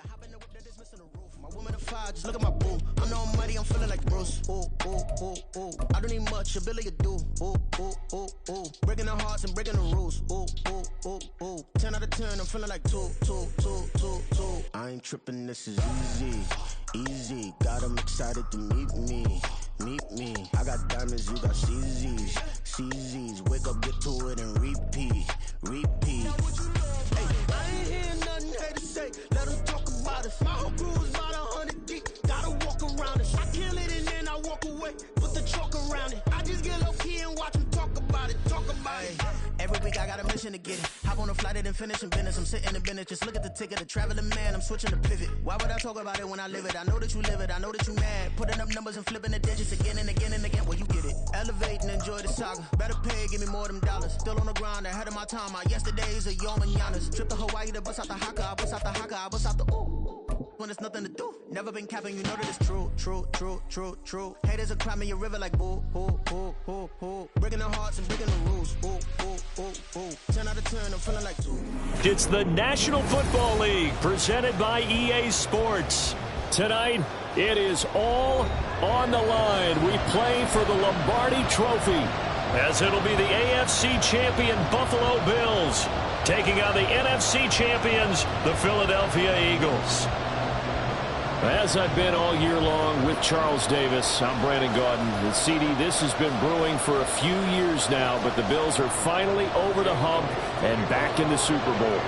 hop in the whip that is missing the roof. My woman a fire, just look at my boo. I'm no money, I'm feeling like Bruce. Ooh, ooh, ooh, ooh. I don't need much, ability to do. Ooh, ooh, ooh, ooh. Breaking the hearts and breaking the rules. Ooh, ooh, ooh, ooh. 10 out of 10, I'm feeling like 2. I ain't tripping, this is easy. Got 'em excited to meet me. I got diamonds, you got CZs. Wake up, get to it, and repeat. Hey, I ain't hearing nothing hate to say. Let them talk about us. My whole crew is about 100 deep. Gotta walk around it. I kill it and then I walk away. Put the chalk around it. I just get low key and watch them talk about it. Every week I got a mission to get it. Hop on a flight and then finish in business. I'm sitting in business. Just look at the ticket. A traveling man. I'm switching to pivot. Why would I talk about it when I live it? I know that you live it. I know that you mad. Putting up numbers and flipping the digits again and again and again. Well, you get it. Elevate and enjoy the saga. Better pay, give me more than dollars. Still on the grind, ahead of my time. My yesterdays are your mananas. Trip to Hawaii to bust out the haka. I bust out the ooh. When there's nothing to do. Never been capping, you know that it's true. Haters will cry me a river like boo. Breaking the hearts and breaking the rules. Ooh. 10 out of 10, I'm feeling like 2. It's the National Football League presented by EA Sports. Tonight, it is all on the line. We play for the Lombardi Trophy, as it'll be the AFC champion Buffalo Bills taking on the NFC champions, the Philadelphia Eagles. As I've been all year long with Charles Davis, I'm Brandon Gaudin. And CD, this has been brewing for a few years now, but the Bills are finally over the hump and back in the Super Bowl.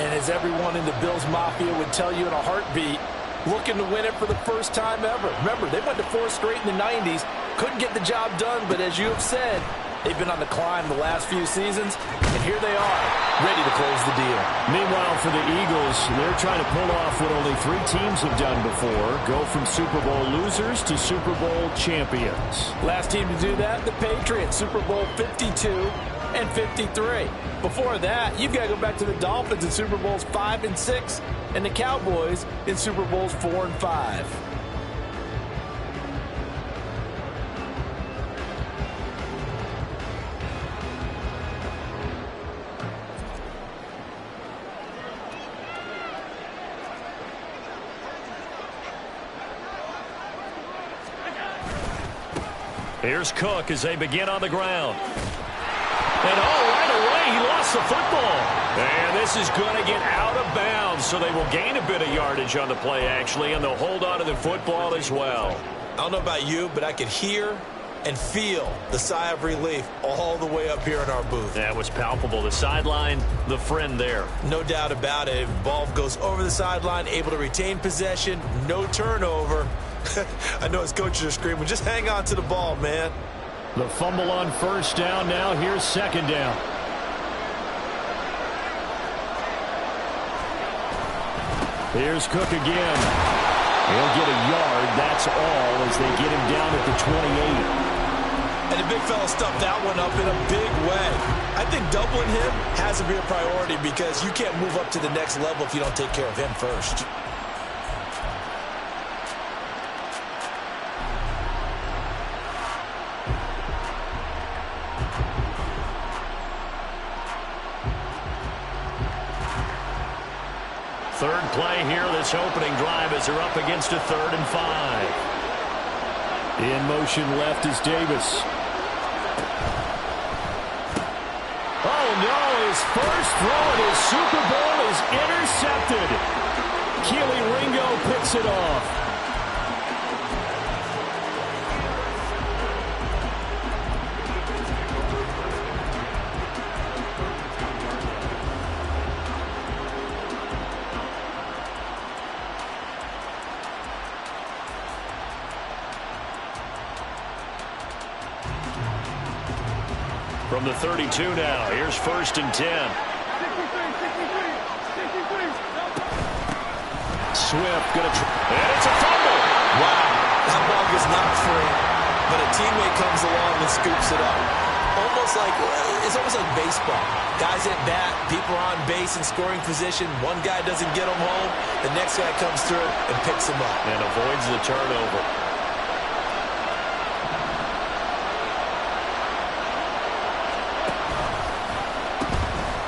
And as everyone in the Bills Mafia would tell you in a heartbeat, looking to win it for the first time ever. Remember, they went to 4 straight in the 90s, couldn't get the job done, but as you have said, they've been on the climb the last few seasons, and here they are, ready to close the deal. Meanwhile, for the Eagles, they're trying to pull off what only 3 teams have done before, go from Super Bowl losers to Super Bowl champions. Last team to do that, the Patriots, Super Bowl 52 and 53. Before that, you've got to go back to the Dolphins in Super Bowls 5 and 6, and the Cowboys in Super Bowls 4 and 5. Here's Cook as they begin on the ground. And right away, he lost the football. And this is going to get out of bounds, so they will gain a bit of yardage on the play, actually, and they'll hold on to the football as well. I don't know about you, but I could hear and feel the sigh of relief all the way up here in our booth. That was palpable. The sideline, the friend there. No doubt about it. Ball goes over the sideline, able to retain possession, no turnover. I know his coaches are screaming, just hang on to the ball, man. The fumble on first down. Now here's second down. Here's Cook again. He'll get a yard. That's all as they get him down at the 28. And the big fella stuffed that one up in a big way. I think doubling him has to be a priority because you can't move up to the next level if you don't take care of him first. Third play here, this opening drive as they're up against a 3rd and 5. In motion left is Davis. Oh no, his first throw in his Super Bowl is intercepted. Keely Ringo picks it off. From the 32 now, here's 1st and 10. Swift gonna and it's a fumble. Wow, that ball was not free, but a teammate comes along and scoops it up. It's almost like baseball. Guys at bat, people are on base in scoring position. One guy doesn't get them home, the next guy comes through and picks them up and avoids the turnover.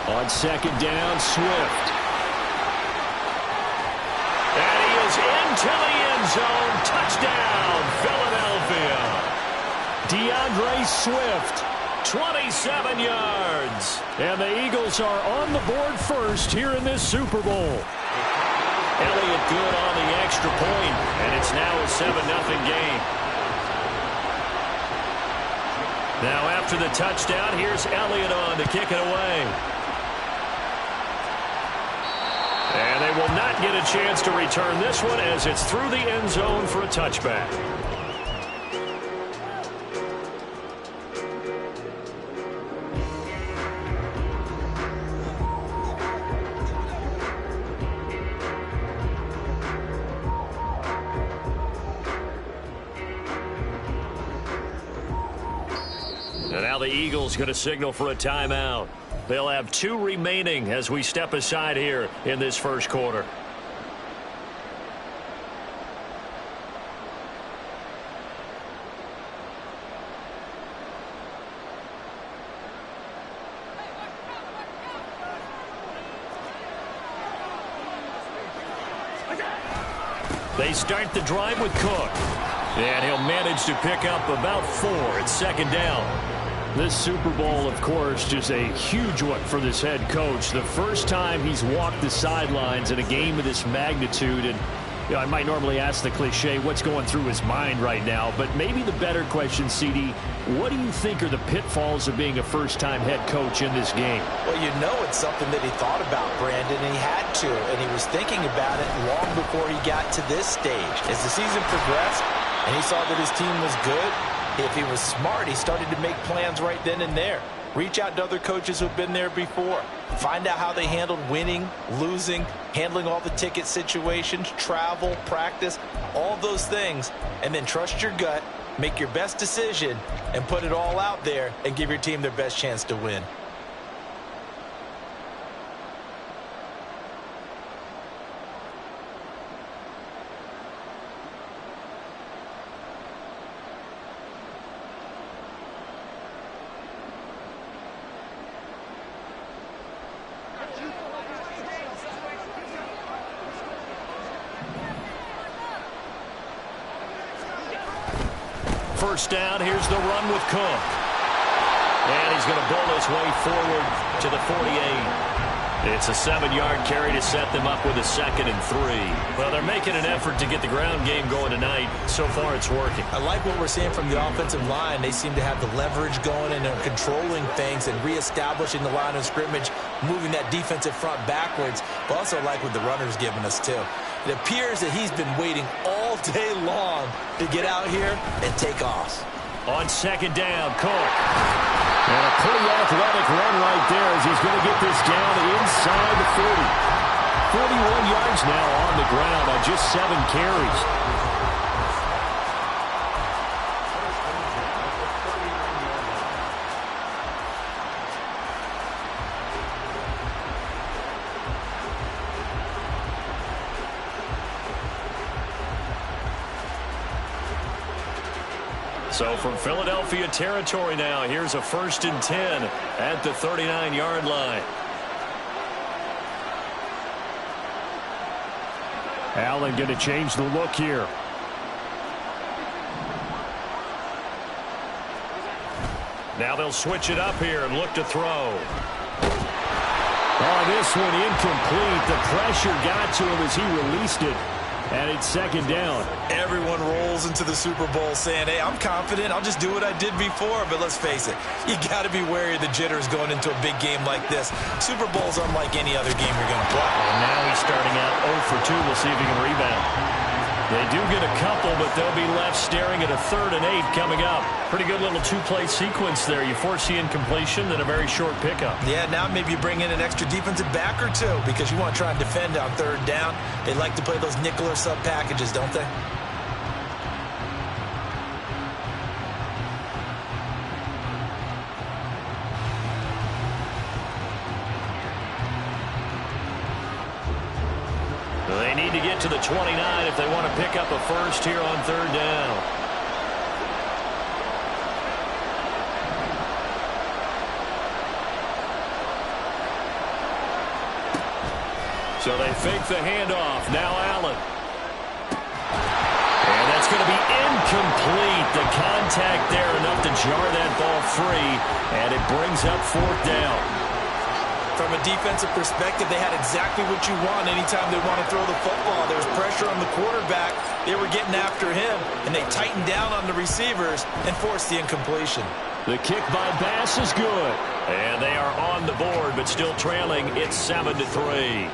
On second down, Swift. into the end zone. Touchdown, Philadelphia. DeAndre Swift, 27 yards. And the Eagles are on the board first here in this Super Bowl. Elliott good on the extra point, and it's now a 7-0 game. Now after the touchdown, here's Elliott on to kick it away. And they will not get a chance to return this one as it's through the end zone for a touchback. And now the Eagles going to signal for a timeout. They'll have 2 remaining as we step aside here in this first quarter. They start the drive with Cook. And he'll manage to pick up about 4 at second down. This Super Bowl, of course, just a huge one for this head coach. The first time he's walked the sidelines in a game of this magnitude. And you know, I might normally ask the cliche, what's going through his mind right now? But maybe the better question, CD, what do you think are the pitfalls of being a first-time head coach in this game? Well, you know it's something that he thought about, Brandon, and he had to. And he was thinking about it long before he got to this stage. As the season progressed, and he saw that his team was good, if he was smart, he started to make plans right then and there. Reach out to other coaches who've been there before. Find out how they handled winning, losing, handling all the ticket situations, travel, practice, all those things. And then trust your gut, make your best decision, and put it all out there and give your team their best chance to win. First down, here's the run with Cook. And he's going to bowl his way forward to the 48. It's a 7-yard carry to set them up with a 2nd and 3. Well, they're making an effort to get the ground game going tonight. So far, it's working. I like what we're seeing from the offensive line. They seem to have the leverage going and they're controlling things and reestablishing the line of scrimmage, moving that defensive front backwards. But also like what the runner's giving us, too. It appears that he's been waiting all day long to get out here and take off. On 2nd down, Cook. And a pretty athletic run right there as he's going to get this down inside the 40. 41 yards now on the ground on just 7 carries. So from Philadelphia territory now, here's a 1st and 10 at the 39-yard line. Allen going to change the look here. Now they'll switch it up here and look to throw. Oh, this one incomplete. The pressure got to him as he released it. And it's 2nd down. Everyone rolls into the Super Bowl saying, hey, I'm confident. I'll just do what I did before. But let's face it, you got to be wary of the jitters going into a big game like this. Super Bowl's unlike any other game you're going to play. And now he's starting out 0 for 2. We'll see if he can rebound. They do get a couple, but they'll be left staring at a 3rd and 8 coming up. Pretty good little 2-play sequence there. You force the incompletion, then a very short pickup. Yeah, now maybe you bring in an extra defensive back or 2 because you want to try and defend on 3rd down. They like to play those nickel or sub packages, don't they? They need to get to the 29 if they want to pick up a first here on 3rd down. So they fake the handoff. Now Allen. It's going to be incomplete. The contact there enough to jar that ball free, and it brings up fourth down. From a defensive perspective, they had exactly what you want anytime they want to throw the football. There was pressure on the quarterback. They were getting after him, and they tightened down on the receivers and forced the incompletion. The kick by Bass is good. And they are on the board, but still trailing. It's 7-3.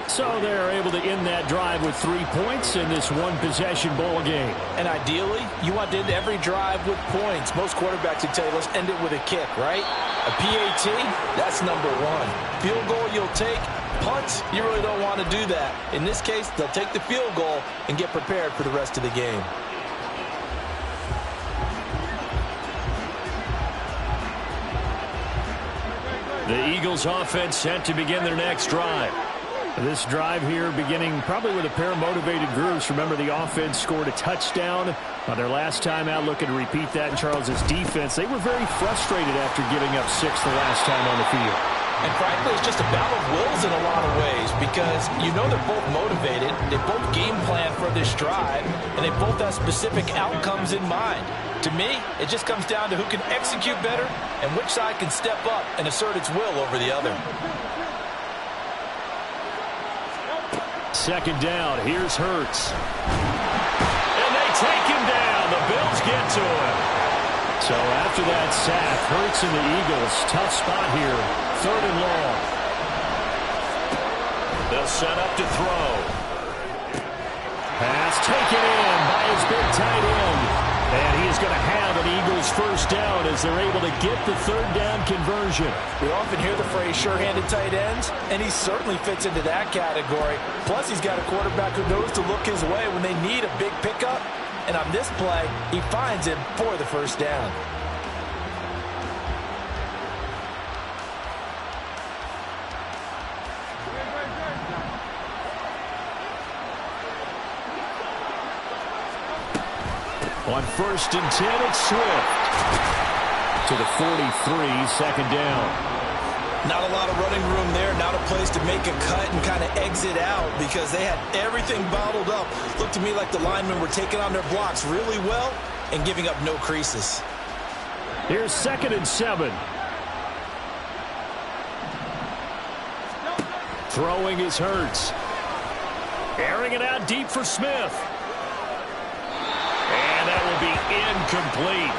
So they're able to end that drive with 3 points in this one-possession ball game. And ideally, you want to end every drive with points. Most quarterbacks would tell you, let's end it with a kick, right? A PAT, that's number one. Field goal you'll take. Punts, you really don't want to do that. In this case, they'll take the field goal and get prepared for the rest of the game. The Eagles offense set to begin their next drive. This drive here beginning probably with a pair of motivated groups. Remember, the offense scored a touchdown on their last time out. Looking to repeat that in Charles's defense. They were very frustrated after giving up 6 the last time on the field. And frankly, it's just a battle of wills in a lot of ways because you know they're both motivated. They both game plan for this drive, and they both have specific outcomes in mind. To me, it just comes down to who can execute better and which side can step up and assert its will over the other. Second down, here's Hurts. And they take him down. The Bills get to him. So after that sack, Hurts and the Eagles, tough spot here. 3rd and long. They'll set up to throw. Pass taken in by his big tight end. And he is going to have an Eagles first down as they're able to get the 3rd down conversion. We often hear the phrase sure-handed tight ends, and he certainly fits into that category. Plus, he's got a quarterback who knows to look his way when they need a big pickup. And on this play, he finds him for the first down. On 1st and 10, it's Swift. To the 43, second down. Not a lot of running room there, not a place to make a cut and kind of exit out because they had everything bottled up. Looked to me like the linemen were taking on their blocks really well and giving up no creases. Here's 2nd and 7. Throwing is Hurts. Airing it out deep for Smith. And that will be incomplete.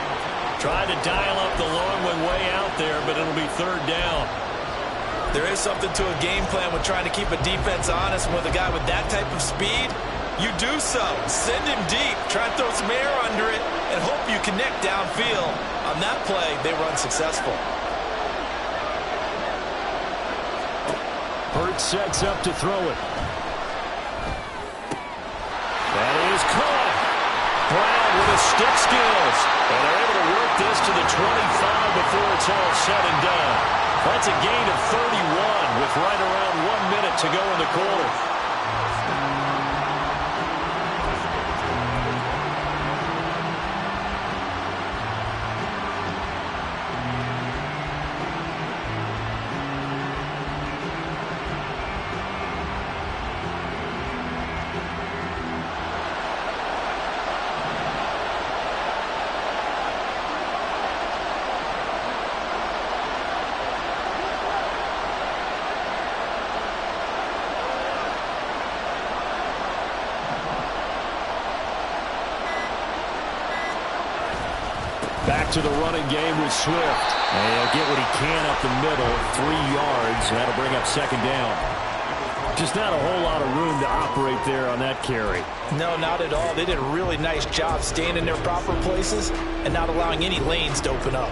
Tried to dial up the long one way out there, but it'll be 3rd down. There is something to a game plan with trying to keep a defense honest. And with a guy with that type of speed, you do so. Send him deep. Try and throw some air under it and hope you connect downfield. On that play, they were unsuccessful. Hurts sets up to throw it. That is caught. Brown with his stick skills. And they're able to work this to the 25 before it's all said and done. That's a gain of 31 with right around 1 minute to go in the quarter. Back to the running game with Swift. And he'll get what he can up the middle, 3 yards. That'll bring up 2nd down. Just not a whole lot of room to operate there on that carry. No, not at all. They did a really nice job staying in their proper places and not allowing any lanes to open up.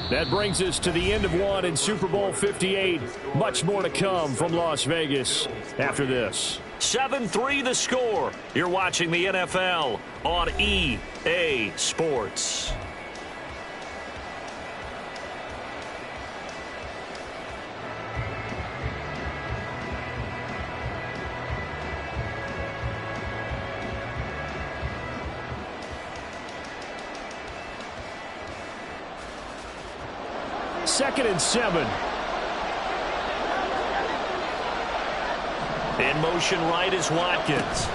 That brings us to the end of one in Super Bowl 58. Much more to come from Las Vegas after this. 7-3 the score. You're watching the NFL on EA Sports. 2nd and 7. In motion right is Watkins.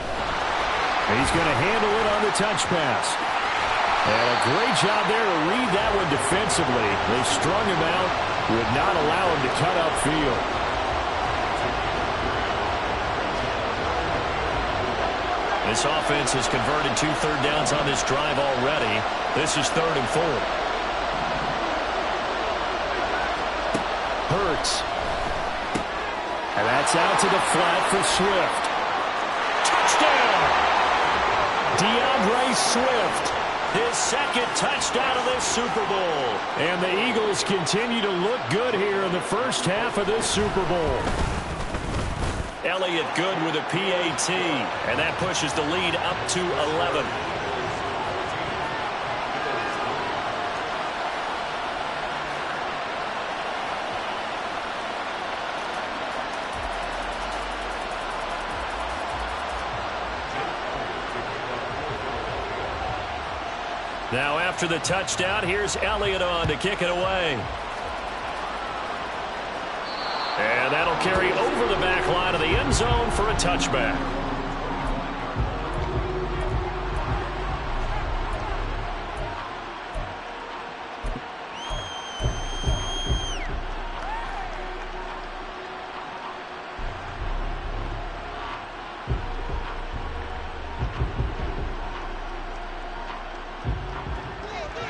He's going to handle it on the touch pass. And a great job there to read that one defensively. They strung him out, would not allow him to cut upfield. This offense has converted 2 third downs on this drive already. This is 3rd and 4. Hurts. And that's out to the flat for Swift. Touchdown! DeAndre Swift, his 2nd touchdown of this Super Bowl. And the Eagles continue to look good here in the first half of this Super Bowl. Elliott good with a PAT, and that pushes the lead up to 11. Now after the touchdown, here's Elliott on to kick it away. And that'll carry over the back line of the end zone for a touchback.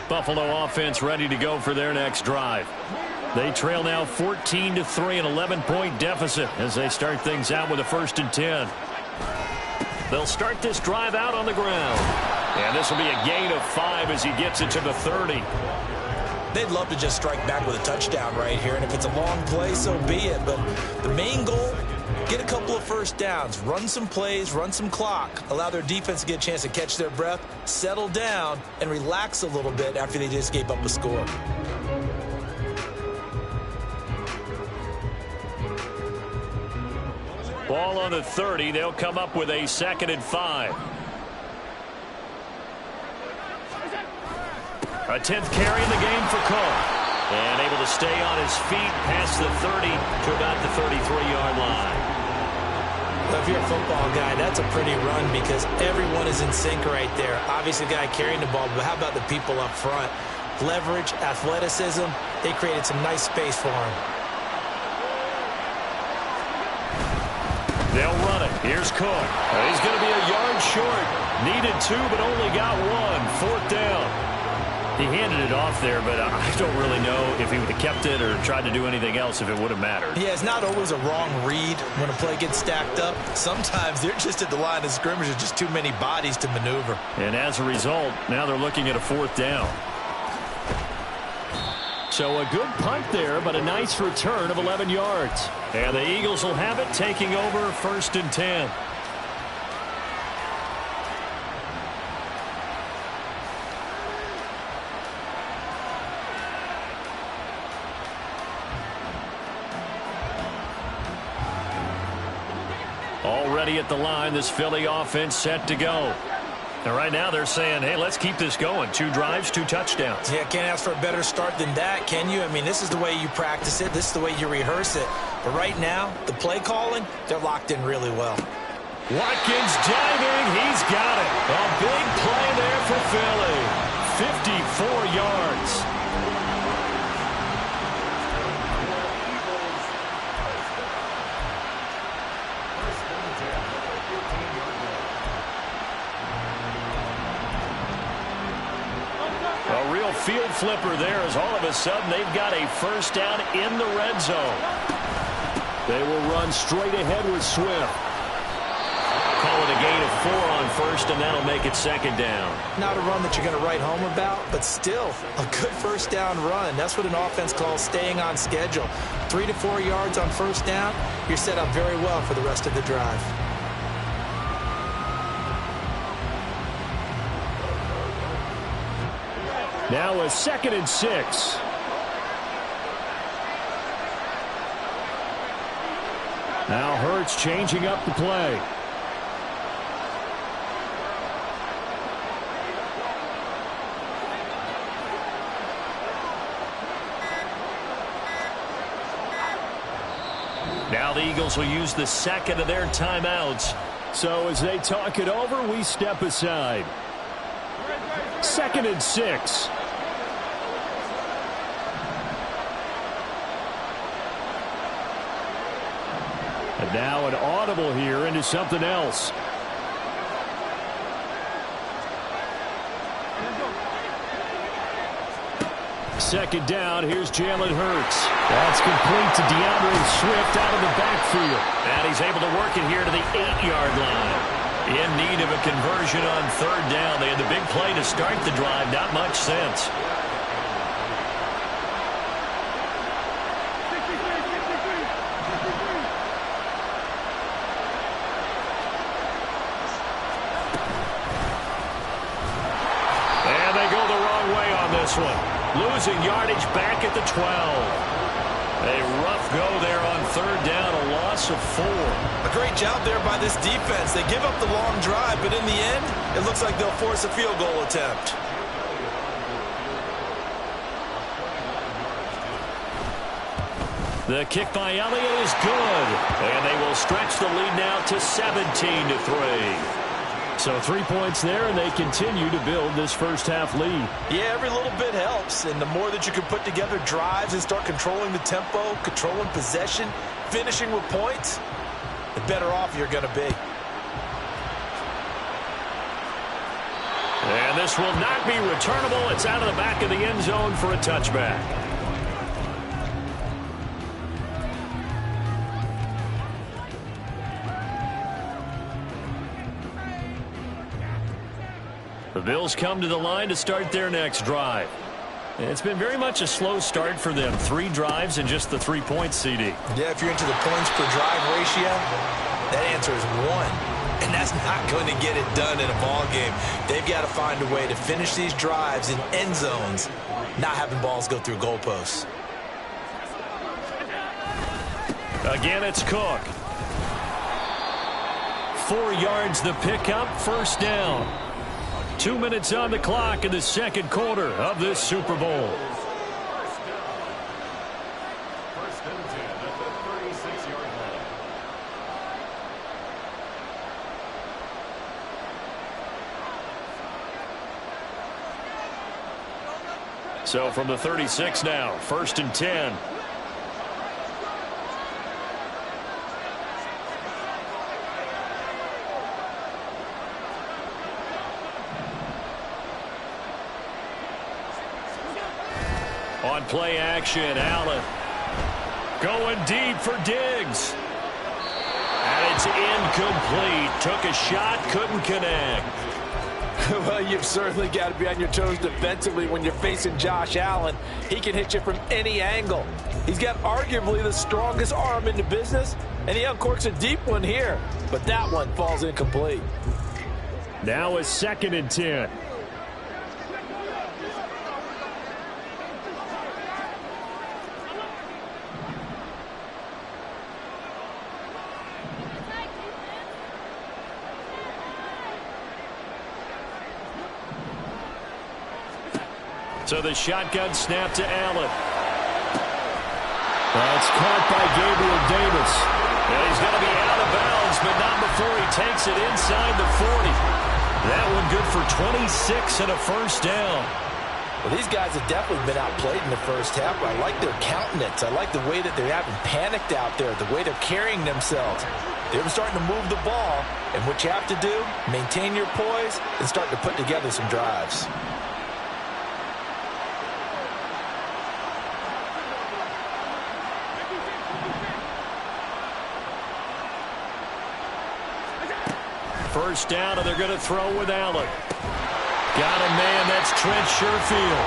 Buffalo offense ready to go for their next drive. They trail now 14-3, an 11-point deficit as they start things out with a 1st and 10. They'll start this drive out on the ground. And this will be a gain of 5 as he gets it to the 30. They'd love to just strike back with a touchdown right here, and if it's a long play, so be it. But the main goal, get a couple of first downs, run some plays, run some clock, allow their defense to get a chance to catch their breath, settle down, and relax a little bit after they just gave up a score. Ball on the 30. They'll come up with a 2nd and 5. A 10th carry in the game for Cook. And able to stay on his feet past the 30 to about the 33-yard line. Well, if you're a football guy, that's a pretty run because everyone is in sync right there. Obviously, the guy carrying the ball, but how about the people up front? Leverage, athleticism, they created some nice space for him. They'll run it. Here's Cook. He's going to be a yard short. Needed 2, but only got 1. 4th down. He handed it off there, but I don't really know if he would have kept it or tried to do anything else if it would have mattered. Yeah, it's not always a wrong read when a play gets stacked up. Sometimes they're just at the line of scrimmage. There's just too many bodies to maneuver. And as a result, now they're looking at a 4th down. So a good punt there, but a nice return of 11 yards. And the Eagles will have it, taking over 1st and 10. Already at the line, this Philly offense set to go. And right now they're saying, hey, let's keep this going. 2 drives, 2 touchdowns. Yeah, can't ask for a better start than that, can you? I mean, this is the way you practice it. This is the way you rehearse it. But right now, the play calling, they're locked in really well. Watkins diving. He's got it. A big play there for Philly. 54 yards. A real field flipper there as all of a sudden they've got a 1st down in the red zone. They will run straight ahead with Swift. Call it a gain of 4 on 1st, and that'll make it 2nd down. Not a run that you're going to write home about, but still a good 1st down run. That's what an offense calls staying on schedule. 3 to 4 yards on 1st down, you're set up very well for the rest of the drive. Now a 2nd and 6. Now Hurts changing up the play. Now the Eagles will use the second of their timeouts. So as they talk it over, we step aside. 2nd and 6. And now an audible here into something else. Second down, here's Jalen Hurts. That's complete to DeAndre Swift out of the backfield. And he's able to work it here to the 8-yard line. In need of a conversion on 3rd down. They had the big play to start the drive. Not much sense. And they go the wrong way on this one. Losing yardage back at the 12. A rough go there on 3rd down, a loss of 4. A great job there by this defense. They give up the long drive, but in the end, it looks like they'll force a field goal attempt. The kick by Elliott is good. And they will stretch the lead now to 17-3. So 3 points there, and they continue to build this first half lead. Yeah, every little bit helps, and the more that you can put together drives and start controlling the tempo, controlling possession, finishing with points, the better off you're going to be. And this will not be returnable. It's out of the back of the end zone for a touchback. The Bills come to the line to start their next drive. It's been very much a slow start for them. 3 drives and just the 3 points, CD. Yeah, if you're into the points per drive ratio, that answer is 1. And that's not going to get it done in a ball game. They've got to find a way to finish these drives in end zones, not having balls go through goalposts. Again, it's Cook. 4 yards the pickup, 1st down. 2 minutes on the clock in the second quarter of this Super Bowl. So from the 36 now, 1st and 10. On play action, Allen going deep for Diggs. And it's incomplete. Took a shot, couldn't connect. Well, you've certainly got to be on your toes defensively when you're facing Josh Allen. He can hit you from any angle. He's got arguably the strongest arm in the business, and he uncorks a deep one here. But that one falls incomplete. Now a 2nd and 10. So the shotgun snap to Allen. That's caught by Gabriel Davis. And he's going to be out of bounds, but not before he takes it inside the 40. That one good for 26 and a 1st down. Well, these guys have definitely been outplayed in the first half. I like their countenance. I like the way that they haven't panicked out there, the way they're carrying themselves. They're starting to move the ball, and what you have to do, maintain your poise and start to put together some drives. First down, and they're going to throw with Allen. Got a man, that's Trent Sherfield.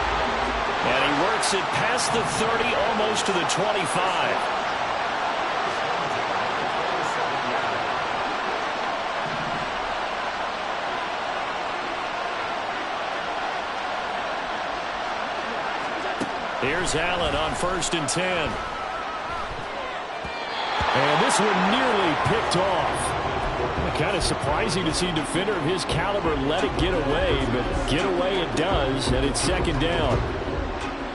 And he works it past the 30, almost to the 25. Here's Allen on 1st and 10. And this one nearly picked off. Kind of surprising to see a defender of his caliber let it get away, but get away it does, and it's 2nd down.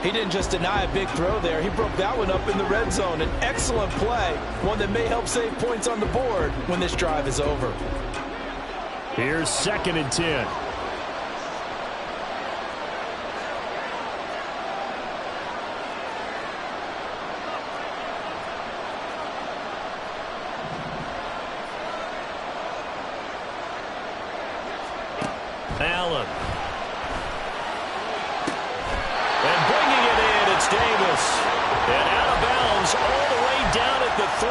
He didn't just deny a big throw there. He broke that one up in the red zone. An excellent play, one that may help save points on the board when this drive is over. Here's 2nd and 10. Allen. And bringing it in, it's Davis. And out of bounds all the way down at the 3.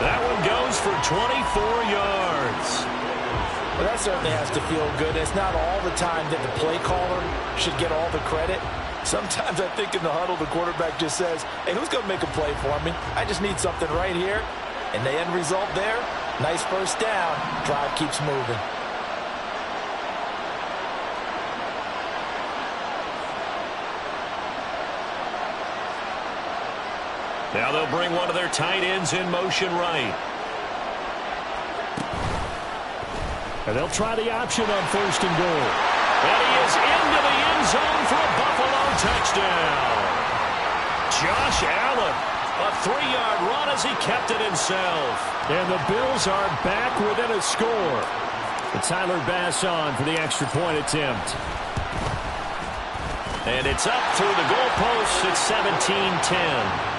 That one goes for 24 yards. Well, that certainly has to feel good. It's not all the time that the play caller should get all the credit. Sometimes I think in the huddle, the quarterback just says, hey, who's going to make a play for me? I just need something right here. And the end result there, nice first down. Drive keeps moving. Now they'll bring one of their tight ends in motion right. And they'll try the option on 1st and goal. And he is into the end zone for a Buffalo touchdown. Josh Allen, a 3-yard run as he kept it himself. And the Bills are back within a score. And Tyler Bass on for the extra point attempt. And it's up through the goalposts at 17-10.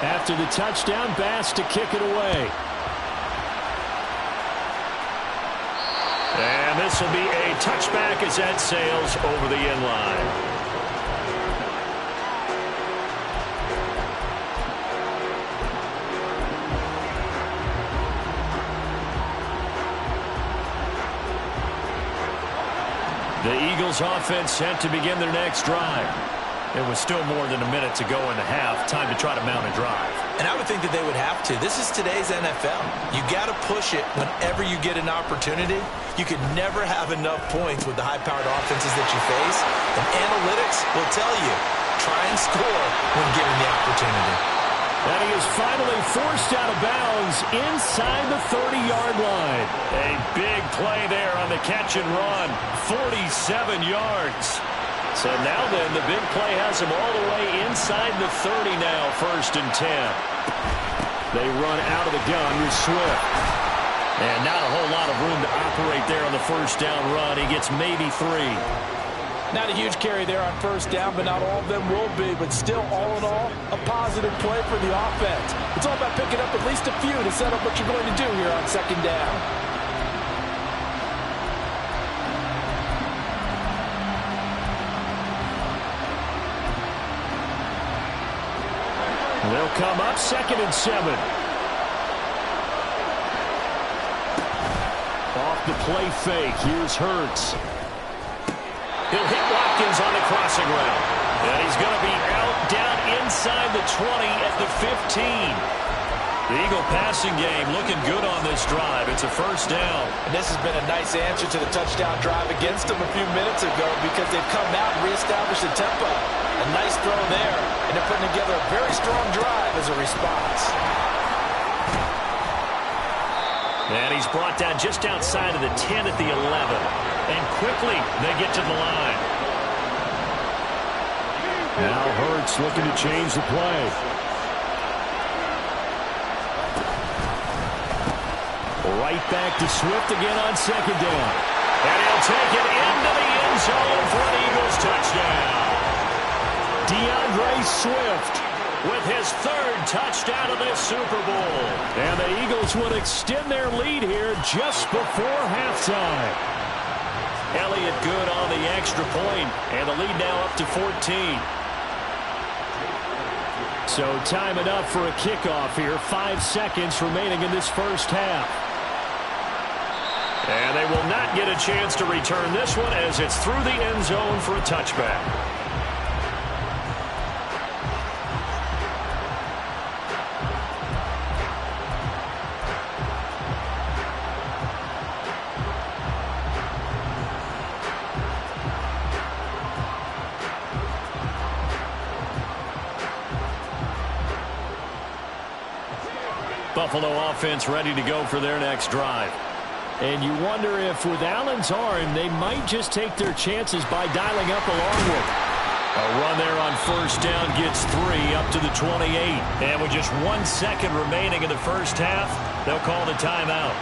After the touchdown, Bass to kick it away. And this will be a touchback as that sails over the end line. The Eagles offense set to begin their next drive. It was still more than a minute to go in the half. Time to try to mount a drive. And I would think that they would have to. This is today's NFL. You got to push it whenever you get an opportunity. You can never have enough points with the high-powered offenses that you face. And analytics will tell you, try and score when given the opportunity. And he is finally forced out of bounds inside the 30-yard line. A big play there on the catch and run. 47 yards. So now then, the big play has him all the way inside the 30 now, 1st and 10. They run out of the gun with Swift. And not a whole lot of room to operate there on the 1st down run. He gets maybe 3. Not a huge carry there on 1st down, but not all of them will be. But still, all in all, a positive play for the offense. It's all about picking up at least a few to set up what you're going to do here on 2nd down. They'll come up 2nd and 7. Off the play fake. Here's Hurts. He'll hit Watkins on the crossing route. And he's going to be out down inside the 20 at the 15. The Eagle passing game looking good on this drive. It's a 1st down. And this has been a nice answer to the touchdown drive against them a few minutes ago because they've come out and reestablished the tempo. A nice throw there, and they're putting together a very strong drive as a response. And he's brought down just outside of the 10 at the 11. And quickly, they get to the line. Now Hurts looking to change the play. Right back to Swift again on 2nd down. And he'll take it into the end zone for an Eagles touchdown. DeAndre Swift with his 3rd touchdown of this Super Bowl. And the Eagles would extend their lead here just before halftime. Elliott good on the extra point, and the lead now up to 14. So time enough for a kickoff here. 5 seconds remaining in this 1st half. And they will not get a chance to return this one as it's through the end zone for a touchback. Buffalo offense ready to go for their next drive. And you wonder if with Allen's arm, they might just take their chances by dialing up a long one. A run there on first down gets 3 up to the 28. And with just 1 second remaining in the first half, they'll call the timeout.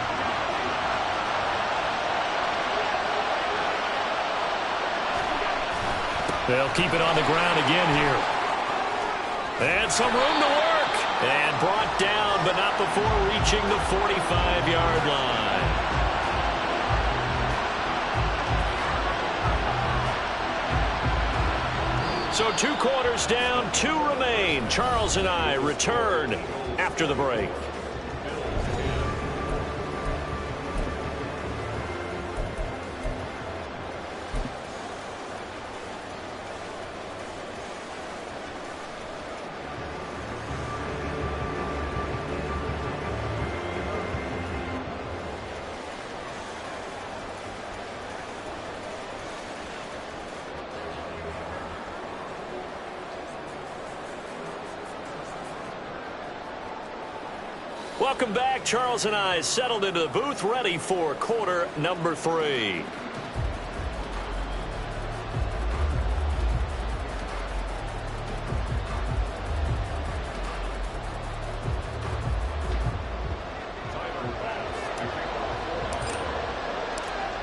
They'll keep it on the ground again here. And some room to work. And brought down, but not before reaching the 45-yard line. So 2 quarters down, 2 remain. Charles and I return after the break. Welcome back. Charles and I settled into the booth, ready for quarter number 3.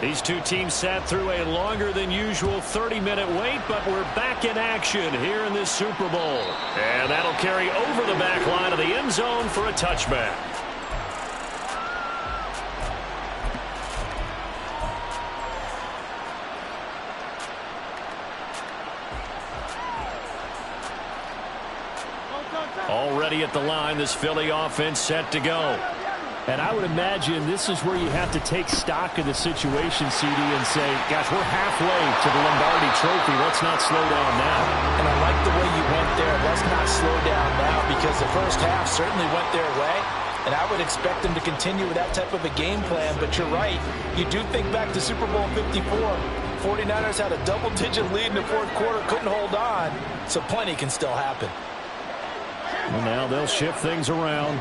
These two teams sat through a longer than usual 30-minute wait, but we're back in action here in this Super Bowl. And that'll carry over the back line of the end zone for a touchback. Already at the line, this Philly offense set to go. And I would imagine this is where you have to take stock of the situation, CD, and say, gosh, we're halfway to the Lombardi Trophy. Let's not slow down now. And I like the way you went there. Let's not slow down now, because the first half certainly went their way. And I would expect them to continue with that type of a game plan. But you're right. You do think back to Super Bowl 54. 49ers had a double-digit lead in the fourth quarter, couldn't hold on. So plenty can still happen. Well, now they'll shift things around.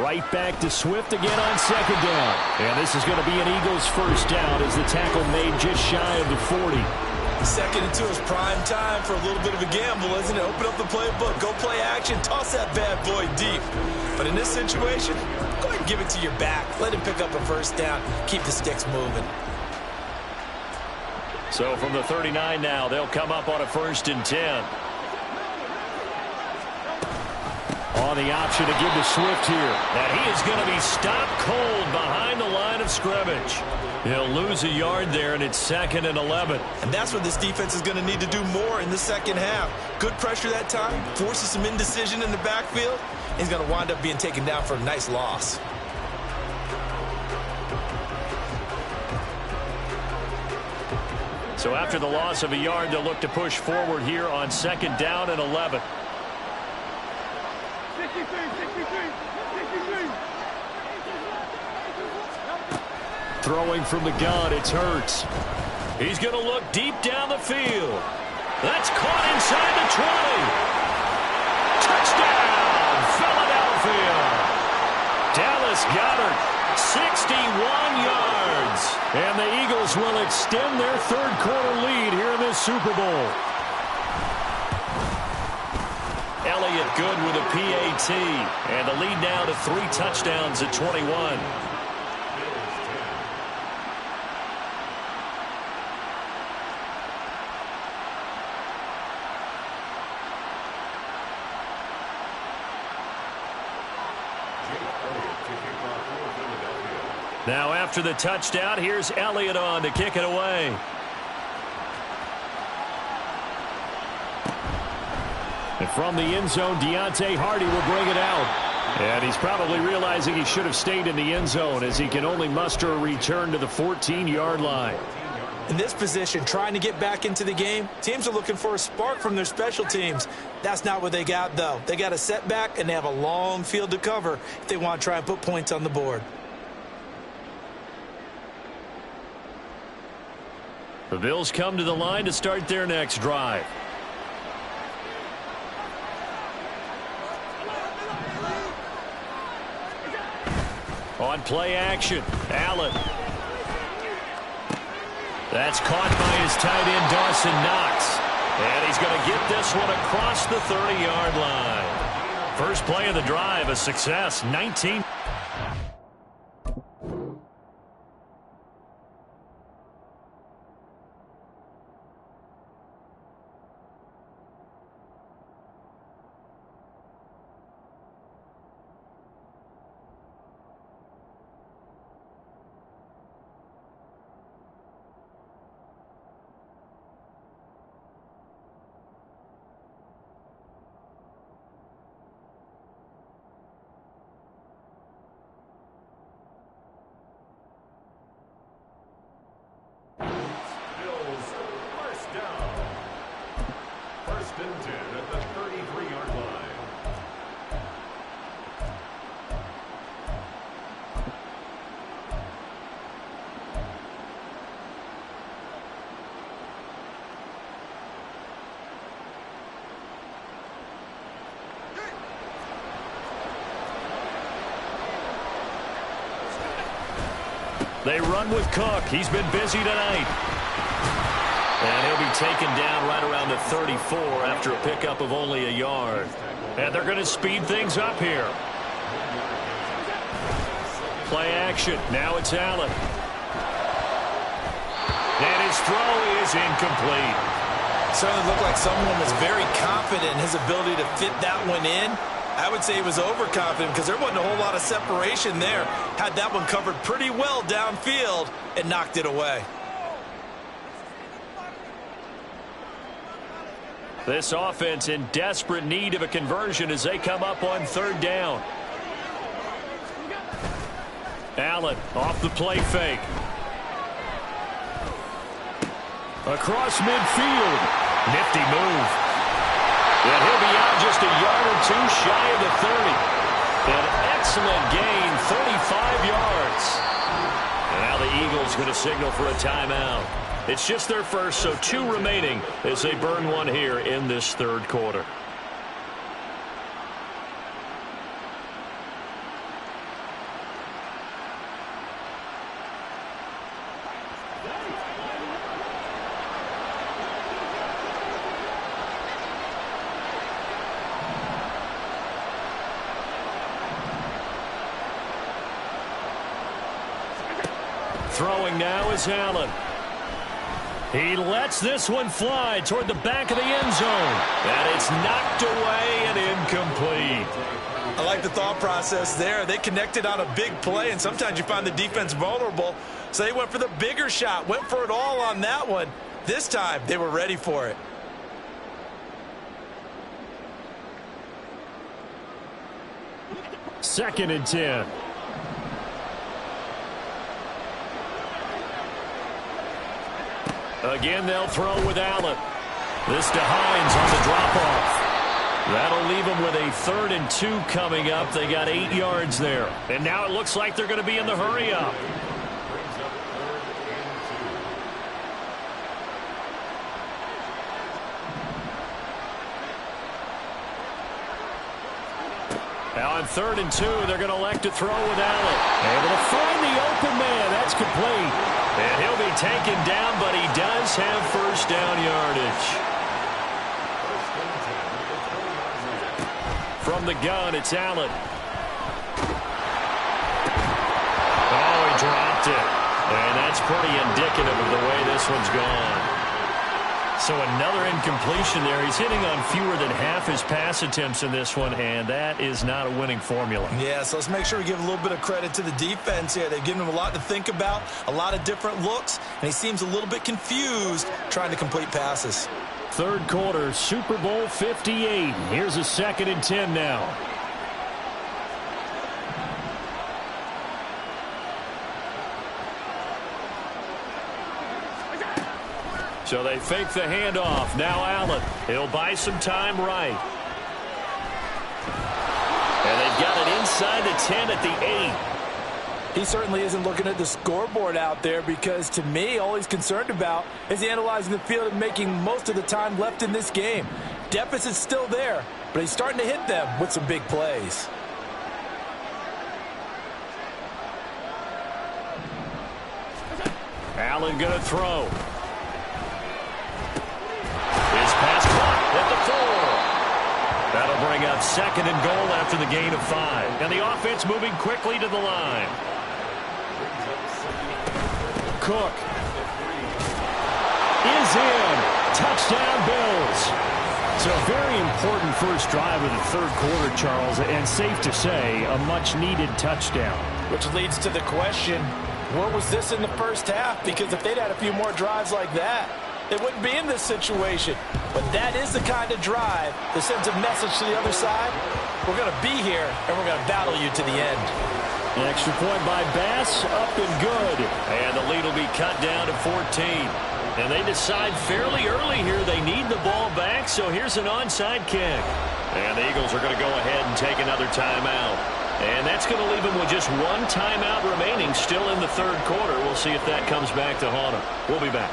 Right back to Swift again on second down. And this is going to be an Eagles first down as the tackle made just shy of the 40. 2nd and 2 is prime time for a little bit of a gamble, isn't it? Open up the playbook, go play action, toss that bad boy deep. But in this situation, go ahead and give it to your back. Let him pick up a first down. Keep the sticks moving. So from the 39 now, they'll come up on a 1st and 10. On the option to give to Swift here. And he is going to be stopped cold behind the line of scrimmage. He'll lose a yard there, and it's 2nd and 11. And that's what this defense is going to need to do more in the second half. Good pressure that time, forces some indecision in the backfield. He's going to wind up being taken down for a nice loss. So after the loss of a yard, they'll look to push forward here on 2nd down and 11. Throwing from the gun, it's Hurts. He's going to look deep down the field. That's caught inside the 20. Touchdown, Philadelphia. Dallas Goedert, 61 yards. And the Eagles will extend their 3rd quarter lead here in this Super Bowl. Elliott good with a PAT. And the lead now to 3 touchdowns at 21. Now after the touchdown, here's Elliott on to kick it away. And from the end zone, Deontay Hardy will bring it out. And he's probably realizing he should have stayed in the end zone as he can only muster a return to the 14-yard line. In this position, trying to get back into the game, teams are looking for a spark from their special teams. That's not what they got, though. They got a setback, and they have a long field to cover if they want to try and put points on the board. The Bills come to the line to start their next drive. On play action, Allen. That's caught by his tight end, Dawson Knox. And he's going to get this one across the 30-yard line. First play of the drive, a success, 19. They run with Cook. He's been busy tonight. And he'll be taken down right around the 34 after a pickup of only a yard. And they're going to speed things up here. Play action. Now it's Allen. And his throw is incomplete. Certainly looked like someone was very confident in his ability to fit that one in. I would say he was overconfident because there wasn't a whole lot of separation there. Had that one covered pretty well downfield and knocked it away. This offense in desperate need of a conversion as they come up on third down. Allen off the play fake. Across midfield. Nifty move. And he'll be out just a yard or two shy of the 30. An excellent gain, 35 yards. And now the Eagles going to signal for a timeout. It's just their first, so 2 remaining as they burn one here in this third quarter. Throwing now is Allen. He lets this one fly toward the back of the end zone. And it's knocked away and incomplete. I like the thought process there. They connected on a big play, and sometimes you find the defense vulnerable. So they went for the bigger shot, went for it all on that one. This time, they were ready for it. Second and 10. Again, they'll throw with Allen. This to Hines on the drop-off. That'll leave them with a 3rd and 2 coming up. They got 8 yards there. And now it looks like they're going to be in the hurry-up. Now on 3rd and 2, they're going to elect to throw with Allen. Able to find the open man. That's complete. And he'll be taken down, but he does have first down yardage. From the gun, it's Allen. Oh, he dropped it. And that's pretty indicative of the way this one's gone. So another incompletion there. He's hitting on fewer than half his pass attempts in this one, and that is not a winning formula. Yeah, so let's make sure we give a little bit of credit to the defense here. They've given him a lot to think about, a lot of different looks, and he seems a little bit confused trying to complete passes. Third quarter, Super Bowl 58. Here's a 2nd and 10 now. So they fake the handoff. Now Allen. He'll buy some time right. And they've got it inside the 10 at the 8. He certainly isn't looking at the scoreboard out there because, to me, all he's concerned about is analyzing the field and making most of the time left in this game. Deficit's still there, but he's starting to hit them with some big plays. Allen going to throw. His pass caught at the 4. That'll bring up 2nd and goal after the gain of 5. And the offense moving quickly to the line. Cook is in. Touchdown, Bills. So a very important first drive of the third quarter, Charles, and safe to say, a much-needed touchdown. Which leads to the question, where was this in the first half? Because if they'd had a few more drives like that, they wouldn't be in this situation. But that is the kind of drive that sends a message to the other side. We're going to be here, and we're going to battle you to the end. An extra point by Bass, up and good. And the lead will be cut down to 14. And they decide fairly early here they need the ball back, so here's an onside kick. And the Eagles are going to go ahead and take another timeout. And that's going to leave them with just one timeout remaining still in the third quarter. We'll see if that comes back to haunt them. We'll be back.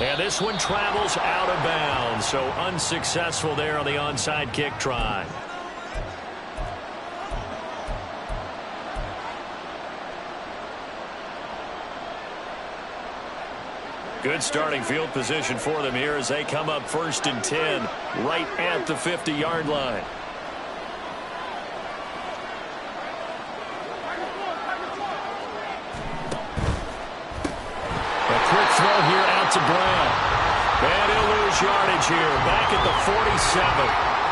And this one travels out of bounds, so unsuccessful there on the onside kick try. Good starting field position for them here as they come up 1st and 10 right at the 50-yard line. A quick throw here out to Brown. And he'll lose yardage here back at the 47.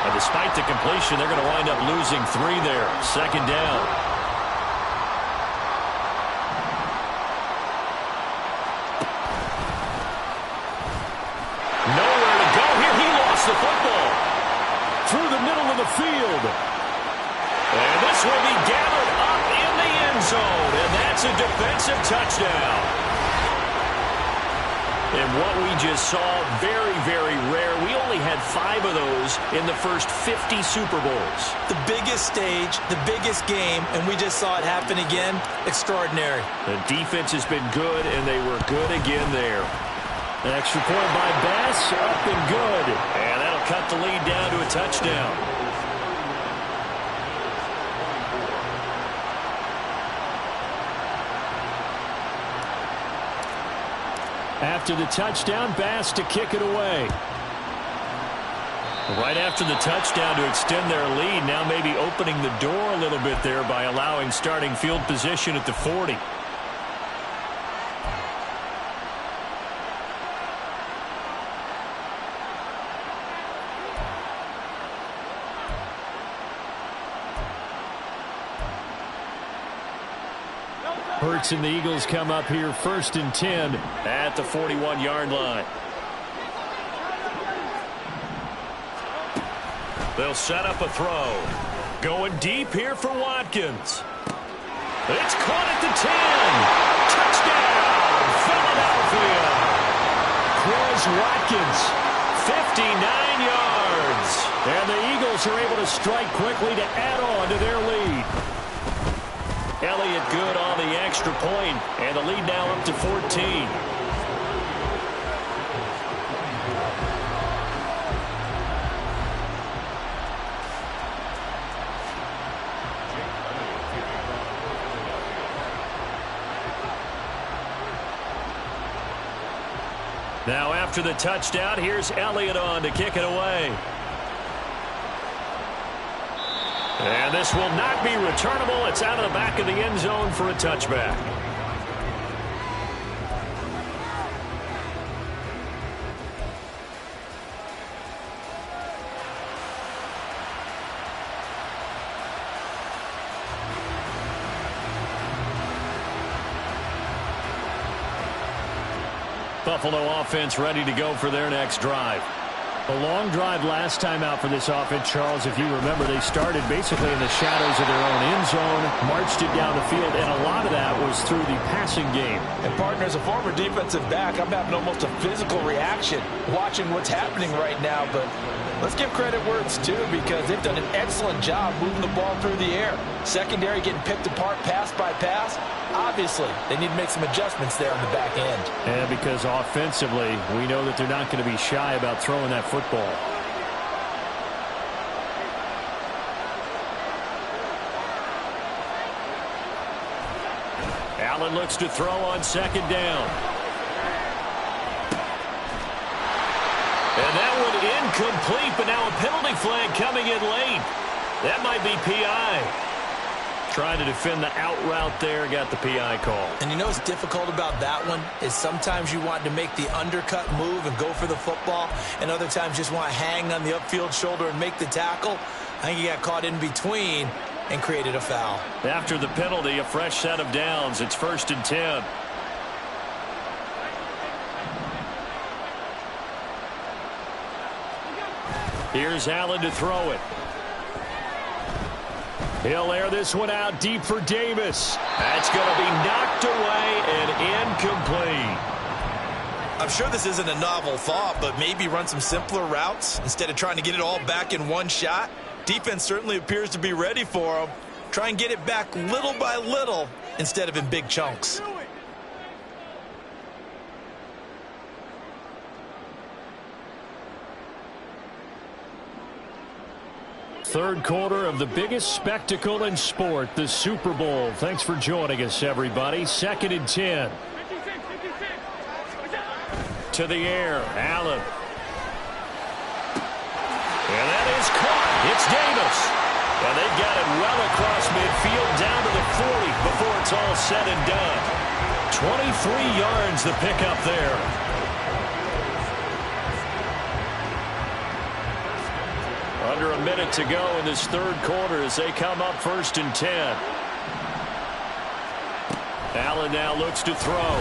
And despite the completion, they're going to wind up losing 3 there. 2nd down. The football through the middle of the field. And this will be gathered up in the end zone. And that's a defensive touchdown. And what we just saw, very, very rare. We only had 5 of those in the first 50 Super Bowls. The biggest stage, the biggest game, and we just saw it happen again. Extraordinary. The defense has been good, and they were good again there. An extra point by Bass, up and good. And that'll cut the lead down to a touchdown. After the touchdown, Bass to kick it away. Right after the touchdown to extend their lead, now maybe opening the door a little bit there by allowing starting field position at the 40. Hurts and the Eagles come up here 1st and 10 at the 41-yard line. They'll set up a throw. Going deep here for Watkins. It's caught at the 10. Touchdown, Philadelphia. Chris Watkins, 59 yards. And the Eagles are able to strike quickly to add on to their lead. Elliott good on the extra point, and the lead now up to 14. Now after the touchdown, here's Elliott on to kick it away. And this will not be returnable. It's out of the back of the end zone for a touchback. Buffalo offense ready to go for their next drive. A long drive last time out for this offense, Charles. If you remember, they started basically in the shadows of their own end zone, marched it down the field, and a lot of that was through the passing game. And, partner, as a former defensive back, I'm having almost a physical reaction watching what's happening right now. But let's give credit where it's due, because they've done an excellent job moving the ball through the air. Secondary getting picked apart pass by pass. Obviously, they need to make some adjustments there on the back end. And because offensively, we know that they're not going to be shy about throwing that football. Allen looks to throw on second down. And that one incomplete, but now a penalty flag coming in late. That might be PI. Trying to defend the out route there, got the PI call. And you know what's difficult about that one is sometimes you want to make the undercut move and go for the football, and other times just want to hang on the upfield shoulder and make the tackle. I think he got caught in between and created a foul. After the penalty, a fresh set of downs. It's 1st and 10. Here's Allen to throw it. He'll air this one out deep for Davis. That's going to be knocked away and incomplete. I'm sure this isn't a novel thought, but maybe run some simpler routes instead of trying to get it all back in one shot. Defense certainly appears to be ready for him. Try and get it back little by little instead of in big chunks. Third quarter of the biggest spectacle in sport, the Super Bowl. Thanks for joining us, everybody. 2nd and 10. To the air, Allen. And that is caught. It's Davis. And they've got it well across midfield down to the 40 before it's all said and done. 23 yards the pickup there. Under a minute to go in this third quarter as they come up 1st and 10. Allen now looks to throw.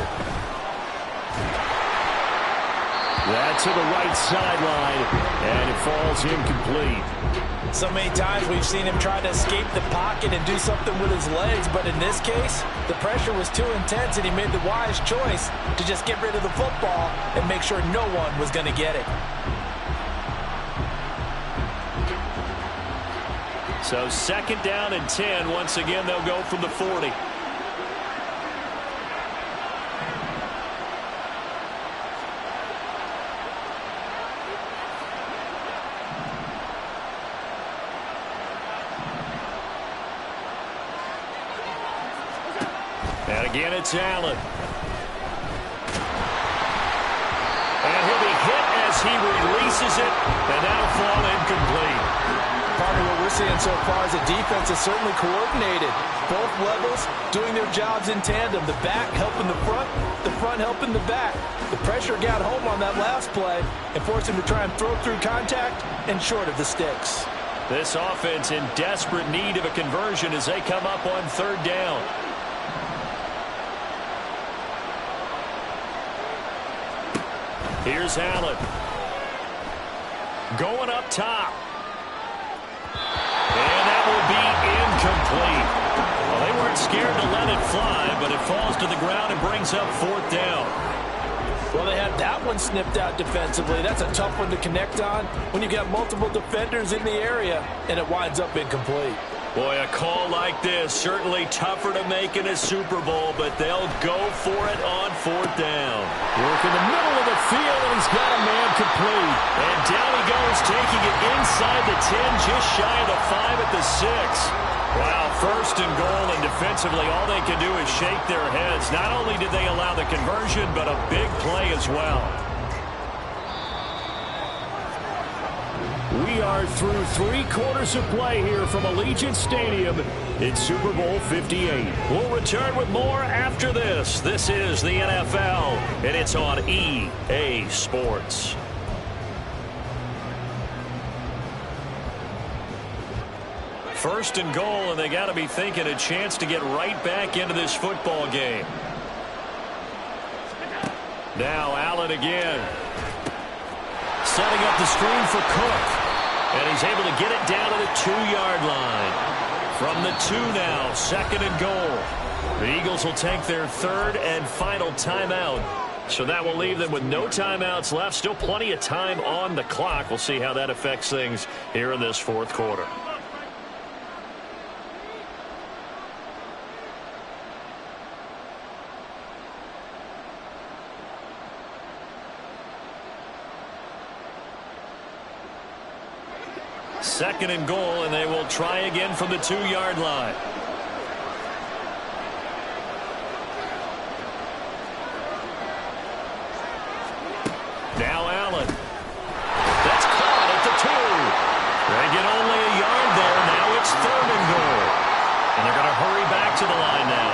That's to the right sideline, and it falls incomplete. So many times we've seen him try to escape the pocket and do something with his legs, but in this case, the pressure was too intense, and he made the wise choice to just get rid of the football and make sure no one was going to get it. So 2nd down and 10. Once again, they'll go from the 40. And again, it's Allen. And he'll be hit as he releases it, and that'll fall incomplete. Part of what we're seeing so far is the defense is certainly coordinated. Both levels doing their jobs in tandem. The back helping the front helping the back. The pressure got home on that last play and forced him to try and throw through contact and short of the sticks. This offense in desperate need of a conversion as they come up on 3rd down. Here's Allen. Going up top. And that will be incomplete. Well, they weren't scared to let it fly, but it falls to the ground and brings up 4th down. Well, they had that one snipped out defensively. That's a tough one to connect on when you got multiple defenders in the area, and it winds up incomplete. Boy, a call like this, certainly tougher to make in a Super Bowl, but they'll go for it on 4th down. Work in the middle of the field, and he's got a man complete. And down he goes, taking it inside the 10, just shy of the 5 at the 6. Wow, 1st and goal, and defensively, all they can do is shake their heads. Not only did they allow the conversion, but a big play as well. We are through 3 quarters of play here from Allegiant Stadium in Super Bowl 58. We'll return with more after this. This is the NFL, and it's on EA Sports. First and goal, and they got to be thinking a chance to get right back into this football game. Now Allen again. Setting up the screen for Cook. And he's able to get it down to the 2-yard line. From the 2 now, 2nd and goal. The Eagles will take their 3rd and final timeout. So that will leave them with no timeouts left. Still plenty of time on the clock. We'll see how that affects things here in this 4th quarter. Second and goal, and they will try again from the 2-yard line. Now Allen. That's caught at the 2. They get only a yard there. Now it's 3rd and goal. And they're going to hurry back to the line now.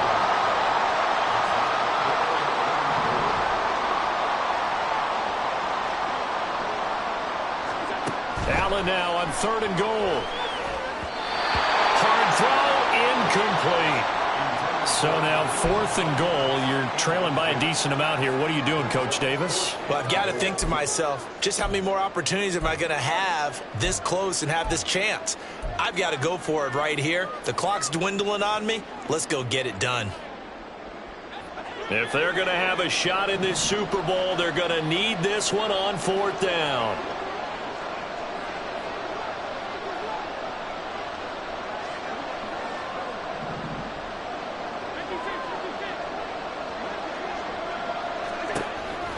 Allen now on 3rd and goal. Hard throw, incomplete. So now 4th and goal. You're trailing by a decent amount here. What are you doing, Coach Davis? Well, I've got to think to myself, just how many more opportunities am I going to have this close and have this chance? I've got to go for it right here. The clock's dwindling on me. Let's go get it done. If they're going to have a shot in this Super Bowl, they're going to need this one on 4th down.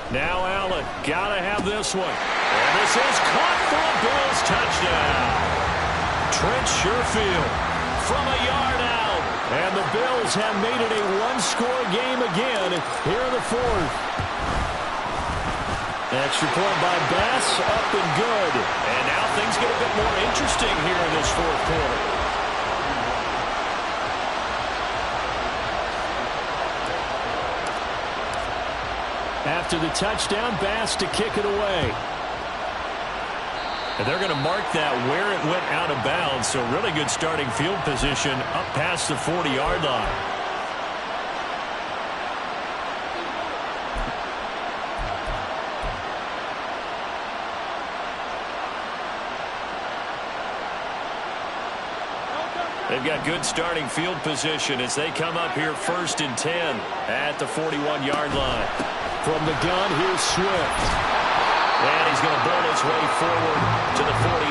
Now Allen, gotta have this one. And this is caught for a Bills touchdown. Trent Sherfield from a yard out. And the Bills have made it a one-score game again here in the 4th. Extra point by Bass, up and good. And now things get a bit more interesting here in this 4th quarter. After the touchdown, Bass to kick it away. And they're going to mark that where it went out of bounds. So really good starting field position up past the 40-yard line. They've got good starting field position as they come up here 1st and 10 at the 41-yard line. From the gun, here's Swift. And he's going to burn his way forward to the 48.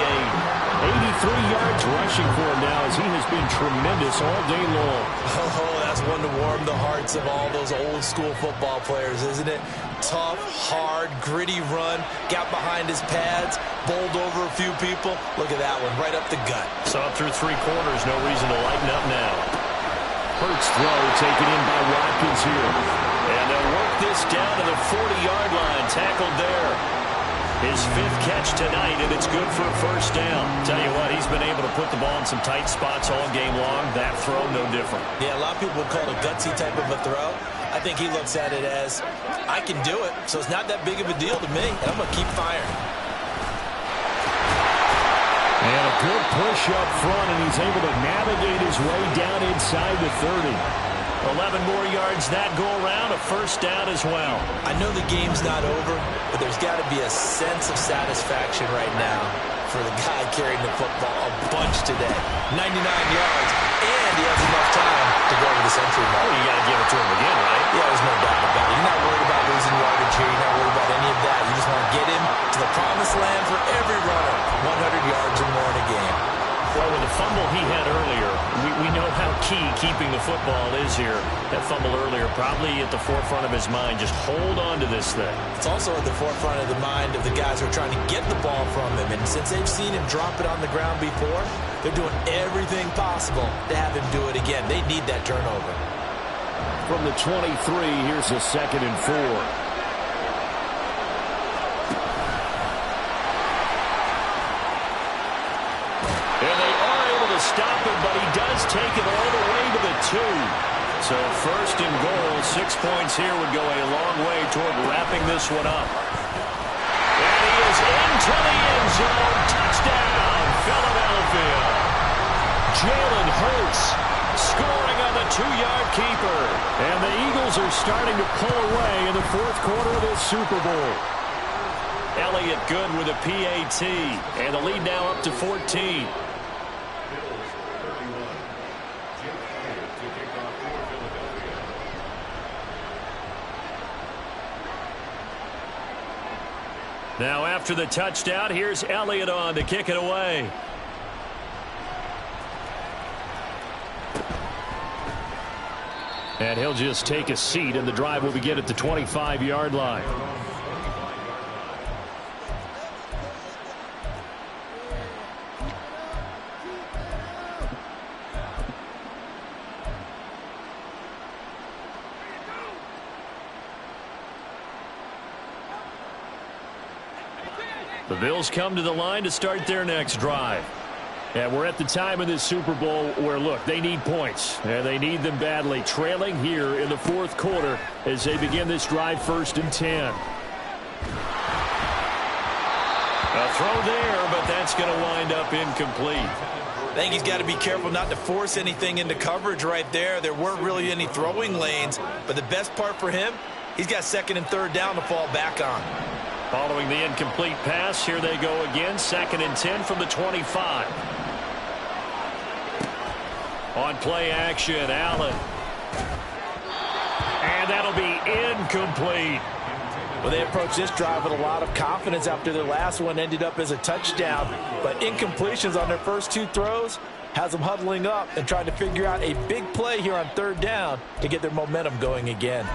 83 yards rushing for him now as he has been tremendous all day long. Oh, that's one to warm the hearts of all those old-school football players, isn't it? Tough, hard, gritty run. Got behind his pads, bowled over a few people. Look at that one, right up the gut. Saw it through 3 quarters, no reason to lighten up now. Hurts throw taken in by Watkins here. And they'll work this down to the 40-yard line. Tackled there. His 5th catch tonight, and it's good for a 1st down. Tell you what, he's been able to put the ball in some tight spots all game long. That throw, no different. Yeah, a lot of people would call it a gutsy type of a throw. I think he looks at it as, I can do it, so it's not that big of a deal to me, and I'm going to keep firing. And a good push up front, and he's able to navigate his way down inside the 30. 11 more yards that go around, a 1st down as well. I know the game's not over, but there's got to be a sense of satisfaction right now for the guy carrying the football a bunch today. 99 yards, and he has enough time to go over the century mark. Oh, you got to give it to him again, right? Yeah, there's no doubt about it. You're not worried about losing yardage here. You're not worried about any of that. You just want to get him to the promised land for every runner. 100 yards or more in a game. Well, with the fumble he had earlier, we know how key keeping the football is here. That fumble earlier probably at the forefront of his mind. Just hold on to this thing. It's also at the forefront of the mind of the guys who are trying to get the ball from him. And since they've seen him drop it on the ground before, they're doing everything possible to have him do it again. They need that turnover. From the 23, here's a 2nd and 4. Stop him, but he does take it all the way to the 2. So 1st and goal, 6 points here would go a long way toward wrapping this one up. And he is into the end zone. Touchdown, Philadelphia. Jalen Hurts scoring on the 2-yard keeper. And the Eagles are starting to pull away in the 4th quarter of this Super Bowl. Elliott good with a PAT. And the lead now up to 14. Now after the touchdown, here's Elliott on to kick it away. And he'll just take a seat, and the drive will begin at the 25-yard line. The Bills come to the line to start their next drive. And we're at the time in this Super Bowl where, look, they need points. And they need them badly. Trailing here in the fourth quarter as they begin this drive 1st and 10. A throw there, but that's going to wind up incomplete. I think he's got to be careful not to force anything into coverage right there. There weren't really any throwing lanes. But the best part for him, he's got 2nd and 3rd down to fall back on. Following the incomplete pass, here they go again. 2nd and 10 from the 25. On play action, Allen. And that'll be incomplete. Well, they approached this drive with a lot of confidence after their last one ended up as a touchdown. But incompletions on their first 2 throws has them huddling up and trying to figure out a big play here on 3rd down to get their momentum going again.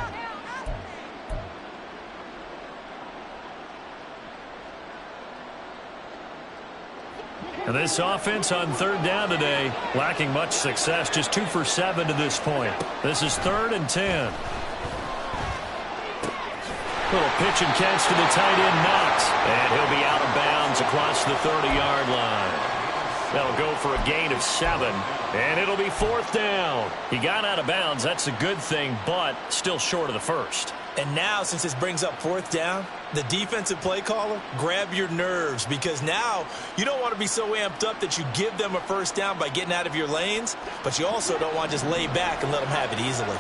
And this offense on 3rd down today, lacking much success, just 2 for 7 to this point. This is 3rd and 10. Little pitch and catch to the tight end, Knox. And he'll be out of bounds across the 30-yard line. That'll go for a gain of 7. And it'll be 4th down. He got out of bounds. That's a good thing, but still short of the first. And now, since this brings up 4th down, the defensive play caller, grab your nerves, because now you don't want to be so amped up that you give them a 1st down by getting out of your lanes, but you also don't want to just lay back and let them have it easily.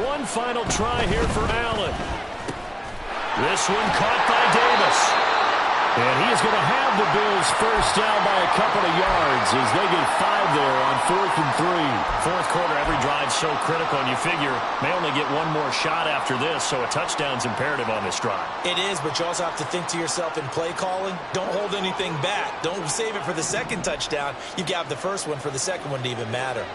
One final try here for Allen. This one caught by Davis. And he is going to have the Bills 1st down by a couple of yards as they get 5 there on 4th and 3. Fourth quarter, every drive so critical, and you figure may only get one more shot after this, so a touchdown's imperative on this drive. It is, but you also have to think to yourself in play calling, don't hold anything back. Don't save it for the 2nd touchdown. You got the first one for the 2nd one to even matter.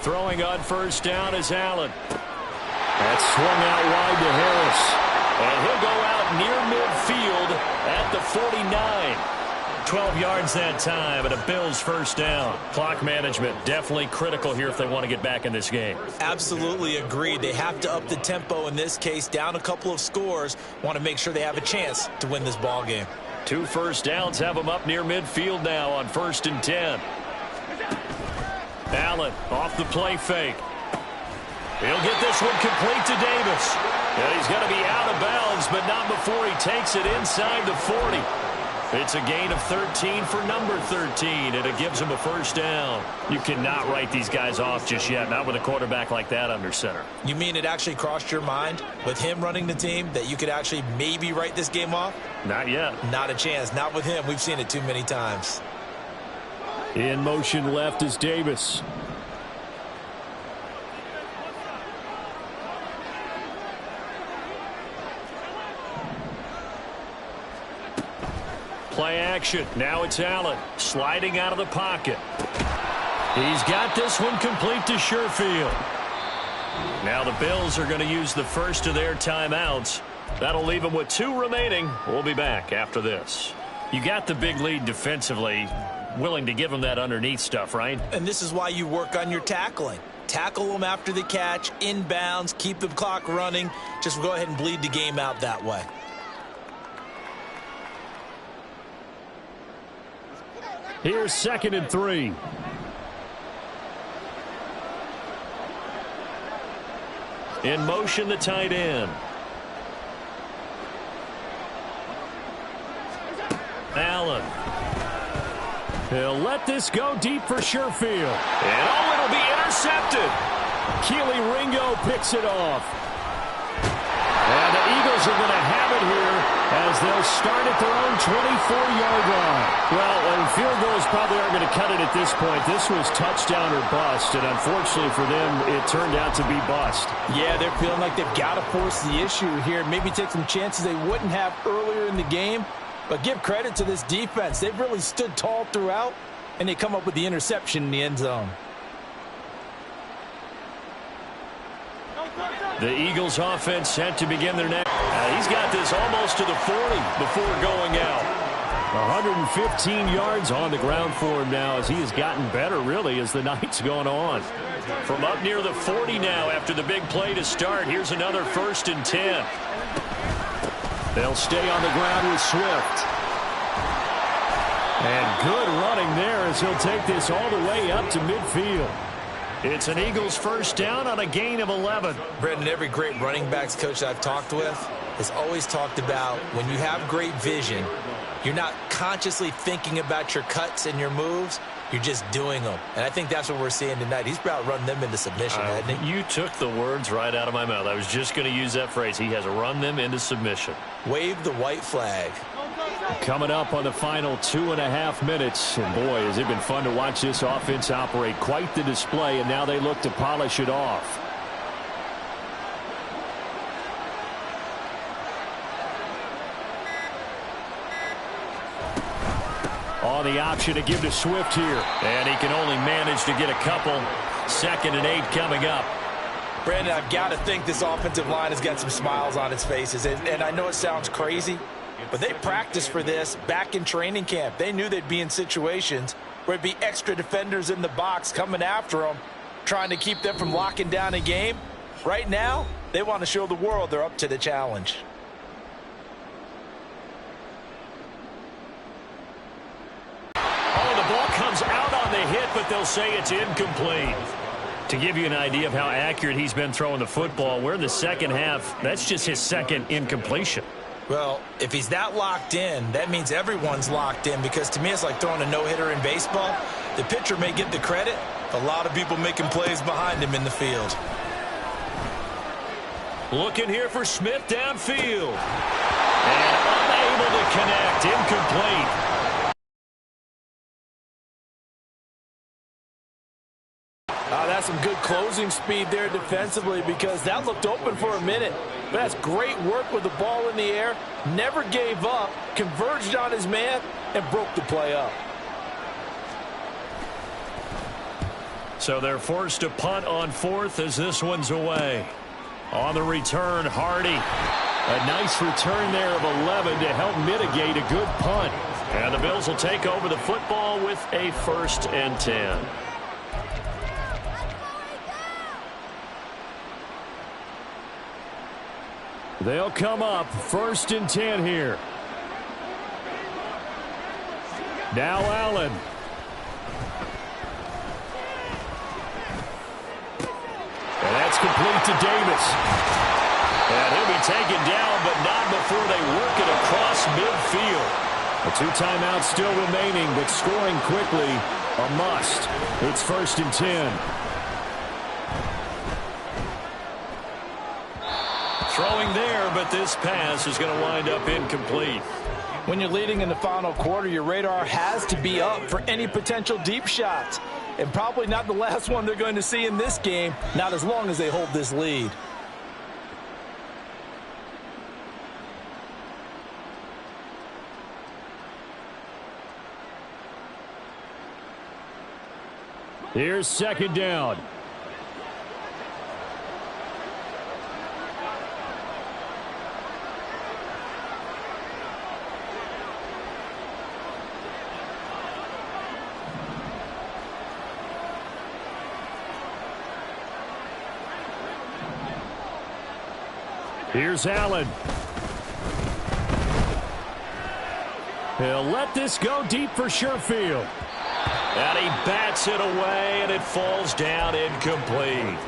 Throwing on 1st down is Allen. That's swung out wide to Harris. And he'll go out near midfield at the 49. 12 yards that time, and a Bills 1st down. Clock management definitely critical here if they want to get back in this game. Absolutely agreed. They have to up the tempo in this case, down a couple of scores. Want to make sure they have a chance to win this ball game. 2 1st downs have them up near midfield now on 1st and 10. Allen off the play fake. He'll get this one complete to Davis. And he's going to be out of bounds, but not before he takes it inside the 40. It's a gain of 13 for number 13, and it gives him a 1st down. You cannot write these guys off just yet, not with a quarterback like that under center. You mean it actually crossed your mind with him running the team that you could actually maybe write this game off? Not yet. Not a chance. Not with him. We've seen it too many times. In motion left is Davis. Play action. Now it's Allen sliding out of the pocket. He's got this one complete to Sherfield. Now the Bills are going to use the first of their timeouts. That'll leave them with 2 remaining. We'll be back after this. You got the big lead defensively. Willing to give them that underneath stuff, right? And this is why you work on your tackling. Tackle them after the catch, inbounds, keep the clock running. Just go ahead and bleed the game out that way. Here's 2nd and 3. In motion, the tight end. Allen. He'll let this go deep for Sherfield. And oh, it'll be intercepted. Keely Ringo picks it off. And the Eagles are going to have it here as they'll start at their own 24-yard line. Well, and field goals probably aren't going to cut it at this point. This was touchdown or bust, and unfortunately for them, it turned out to be bust. Yeah, they're feeling like they've got to force the issue here. Maybe take some chances they wouldn't have earlier in the game. But give credit to this defense. They've really stood tall throughout, and they come up with the interception in the end zone. The Eagles offense set to begin their next. He's got this almost to the 40 before going out. 115 yards on the ground for him now as he has gotten better, really, as the night's gone on. From up near the 40 now after the big play to start. Here's another 1st and 10. They'll stay on the ground with Swift. And good running there as he'll take this all the way up to midfield. It's an Eagles 1st down on a gain of 11. Brendan, every great running backs coach I've talked with has always talked about when you have great vision, you're not consciously thinking about your cuts and your moves. You're just doing them. And I think that's what we're seeing tonight. He's about running them into submission, hasn't he? You took the words right out of my mouth. I was just going to use that phrase. He has run them into submission. Wave the white flag. Coming up on the final 2.5 minutes. And boy, has it been fun to watch this offense operate. Quite the display, and now they look to polish it off. On the option to give to Swift here. And he can only manage to get a couple. 2nd and 8 coming up. Brandon, I've got to think this offensive line has got some smiles on its faces. And I know it sounds crazy, but they practiced for this back in training camp. They knew they'd be in situations where it'd be extra defenders in the box coming after them, trying to keep them from locking down a game. Right now, they want to show the world they're up to the challenge. Comes out on the hit, but they'll say it's incomplete. To give you an idea of how accurate he's been throwing the football, we're in the 2nd half. That's just his 2nd incompletion. Well, if he's that locked in, that means everyone's locked in, because to me it's like throwing a no-hitter in baseball. The pitcher may get the credit, a lot of people making plays behind him in the field. Looking here for Smith downfield. And unable to connect, incomplete. That's some good closing speed there defensively, because that looked open for a minute. But that's great work with the ball in the air. Never gave up, converged on his man, and broke the play up. So they're forced to punt on 4th as this one's away. On the return, Hardy. A nice return there of 11 to help mitigate a good punt. And the Bills will take over the football with a 1st and 10. They'll come up 1st and 10 here. Now Allen. And that's complete to Davis. And he'll be taken down, but not before they work it across midfield. A 2 timeouts still remaining, but scoring quickly, a must. It's 1st and 10. Throwing there, but this pass is going to wind up incomplete. When you're leading in the final quarter, your radar has to be up for any potential deep shots. And probably not the last one they're going to see in this game, not as long as they hold this lead. Here's 2nd down. Here's Allen. He'll let this go deep for Sherfield. And he bats it away, and it falls down incomplete.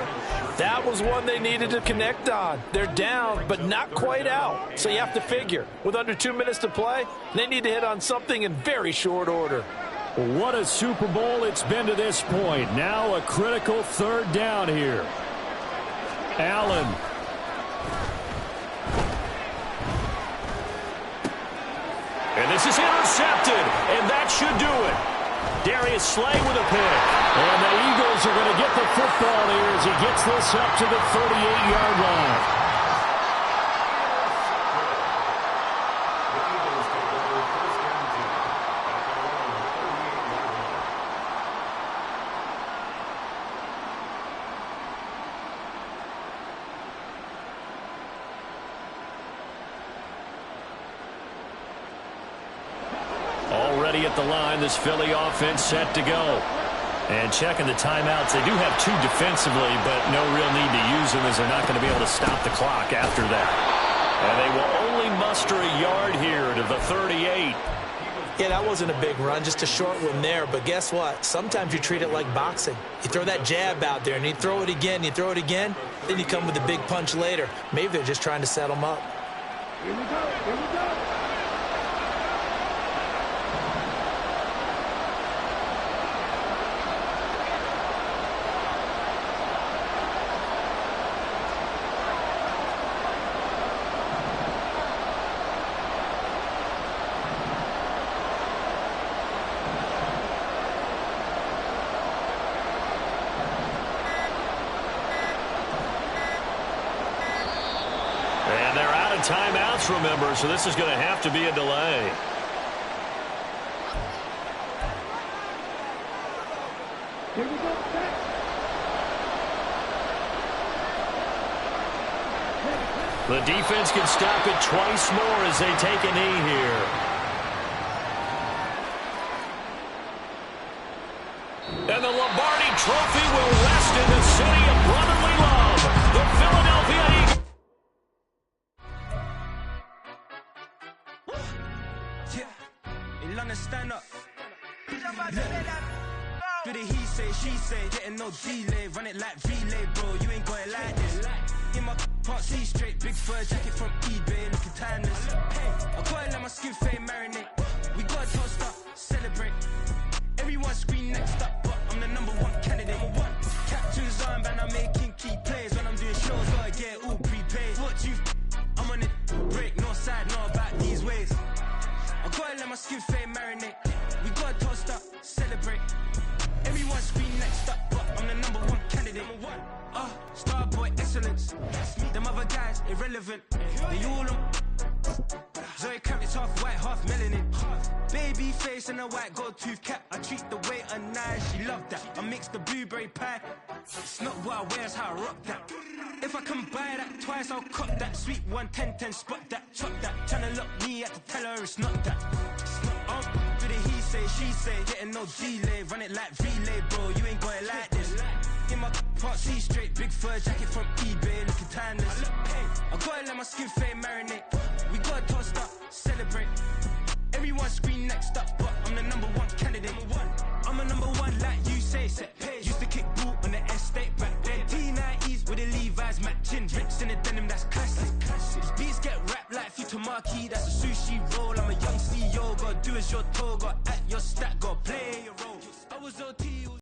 That was one they needed to connect on. They're down, but not quite out. So you have to figure, with under 2 minutes to play, they need to hit on something in very short order. What a Super Bowl it's been to this point. Now a critical 3rd down here. Allen. And this is intercepted, and that should do it. Darius Slay with a pick. And the Eagles are going to get the football here as he gets this up to the 38-yard line. ready at the line. This Philly offense set to go. And checking the timeouts. They do have 2 defensively, but no real need to use them as they're not going to be able to stop the clock after that. And they will only muster a yard here to the 38. Yeah, that wasn't a big run, just a short one there. But guess what? Sometimes you treat it like boxing. You throw that jab out there, and you throw it again, then you come with a big punch later. Maybe they're just trying to set them up. Here we go. Here we go. And they're out of timeouts, remember, so this is going to have to be a delay. Here we go. The defense can stop it twice more as they take a knee here. And the Lombardi Trophy will rest in the city of brotherly love. The Philadelphia Eagles. Yeah, in London, stand up. Do the he say, she say, getting no delay, run it like relay, bro. You ain't got it like this. In my can't see straight, big fur jacket from eBay, looking timeless. I gotta let my skin fade marinate. We gotta toast up, celebrate. Everyone scream next up, but I'm the #1 candidate. Captain's armband, I'm making key plays when I'm doing shows. Gotta get all prepaid. What you? I'm on it, break, no side, no about these ways. I gotta let my skin fade marinate. We gotta toast up, celebrate. Everyone scream next up, but I'm the #1 candidate. Starboy excellence. Them other guys irrelevant. They all on. Zoe Kravitz half white, half melanin. Baby face and a white gold tooth cap. I treat the waiter nice, she love that. I mix the blueberry pie. It's not what I wear, it's how I rock that. If I can buy that twice, I'll cop that. Sweet 110, spot that, chop that. Tryna lock me, I have to tell her it's not that. Do the he say, she say, getting no delay, run it like relay, bro. You ain't got it like this. In my can't see straight, big fur jacket from eBay, looking timeless. I gotta let my skin fade marinate. We gotta toast up, celebrate. Everyone scream next up, but I'm the #1 candidate. I'm a #1 like you say, set page. Used to kick boot on the estate back then. T90s with the Levi's matching. Rips in the denim, that's classic. These beats get wrapped like Futamaki, that's a sushi roll. I'm a young CEO, gotta do as you're told, gotta act your stat, gotta play your role. I was OT.